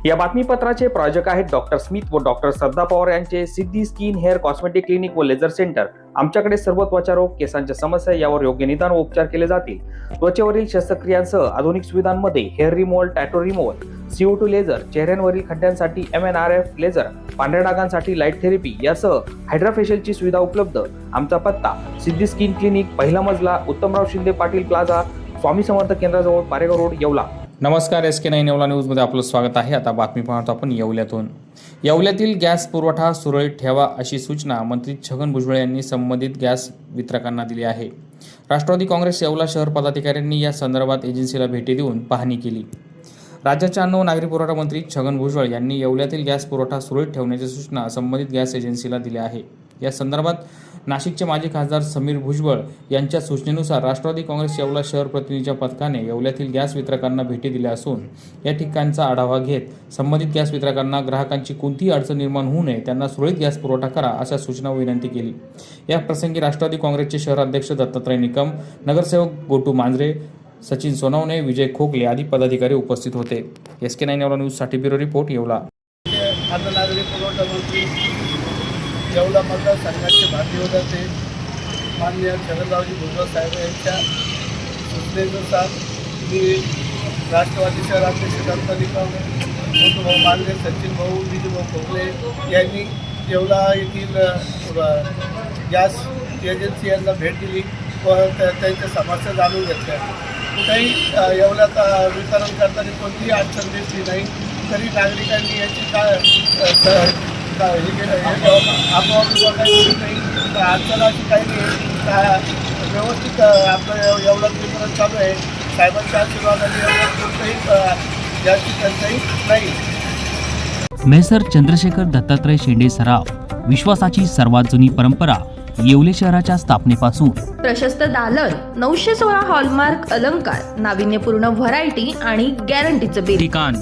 या बातमीपत्राचे प्रायोजक आहेत डॉक्टर स्मिथ व डॉक्टर श्रद्धा पवार यांचे सिद्धी स्किन हेअर कॉस्मेटिक क्लिनिक व लेझर सेंटर। आमच्याकडे सर्व त्वचा रोग, केसांच्या समस्या यावर योग्य निदान व उपचार केले जातील। त्वचेवरील शस्त्रक्रियांसह आधुनिक सुविधांमध्ये hair removal, tattoo removal, CO2 laser, चेहऱ्यांवरील खड्ड्यांसाठी MNRF लेझर, पांढऱ्या डागांसाठी लाईट थेरपी यासह हायड्राफेशियलची सुविधा उपलब्ध। आमचा पत्ता सिद्धी स्किन क्लिनिक, पहिला मजला, उत्तमराव शिंदे पाटील प्लाझा, स्वामी समर्थ केंद्राजवळ, पारेगाव रोड, येवला। नमस्कार, SK9 येवला न्यूजमध्ये आपलं स्वागत आहे। आता बातमी पाहतो आपण येवल्यातून। येवल्यातील गॅस पुरवठा सुरळीत ठेवा अशी सूचना मंत्री छगन भुजबळ यांनी संबंधित गॅस वितरकांना दिली आहे। राष्ट्रवादी काँग्रेस येवला शहर पदाधिकाऱ्यांनी या संदर्भात एजन्सीला भेटी देऊन पाहणी केली। राज्याचे अन्न व नागरी पुरवठा मंत्री छगन भुजबळ यांनी येवल्यातील गॅस पुरवठा सुरळीत ठेवण्याची सूचना संबंधित गॅस एजन्सीला दिल्या आहे। या संदर्भात नाशिकचे माजी खासदार समीर भुजबळ यांच्या सूचनेनुसार राष्ट्रवादी काँग्रेस येवला शहर प्रतिनिधीच्या पथकाने येवल्यातील गॅस वितरकांना भेटी दिल्या असून या ठिकाणचा आढावा घेत संबंधित गॅस वितरकांना ग्राहकांची कोणतीही अडचण निर्माण होऊ नये, त्यांना सुरळीत गॅस पुरवठा करा अशा सूचना व विनंती केली। या प्रसंगी राष्ट्रवादी काँग्रेसचे शहराध्यक्ष दत्तात्रय निकम, नगरसेवक गोटू मांजरे, सचिन सोनवणे, विजय खोकले आदी पदाधिकारी उपस्थित होते। SK9 येवला न्यूजसाठी ब्युरो रिपोर्ट, येवला। येवला मतदारसंघाचे भारतीय होते माननीय छगनरावजी भुजबळ साहेब यांच्या सूचनेनुसार मी राष्ट्रवादी शहराध्यक्ष दत्तात्रय निकम, गोटूभाऊ मांजरे, सचिन भाऊ, विजय भाऊ खोकले यांनी येवला येथील गॅस एजन्सी यांना भेट दिली व त्यांच्या समस्या जाणून घेतल्या। कुठेही येवल्यात वितरण करताना कोणतीही अडचण दिसली नाही, तरी नागरिकांनी याची आपोआप नाही, अडचण अशी काही नाही, व्यवस्थित आपलं एवढं वितरण चालू आहे। साहेबांच्या आशीर्वादाने कोणतंही गॅसची टंचाई नाही। मेसर चंद्रशेखर दत्तात्रय शेंडे सराफ, विश्वासाची सर्वात जुनी परंपरा येवले शहराच्या स्थापनेपासून। प्रशस्त दालन, 916 हॉलमार्क अलंकार, नाविन्यपूर्ण व्हरायटी आणि गॅरंटीचं बिल। ठिकाण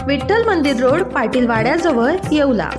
विठ्ठल मंदिर रोड, पाटील वाड्याजवळ, येवला।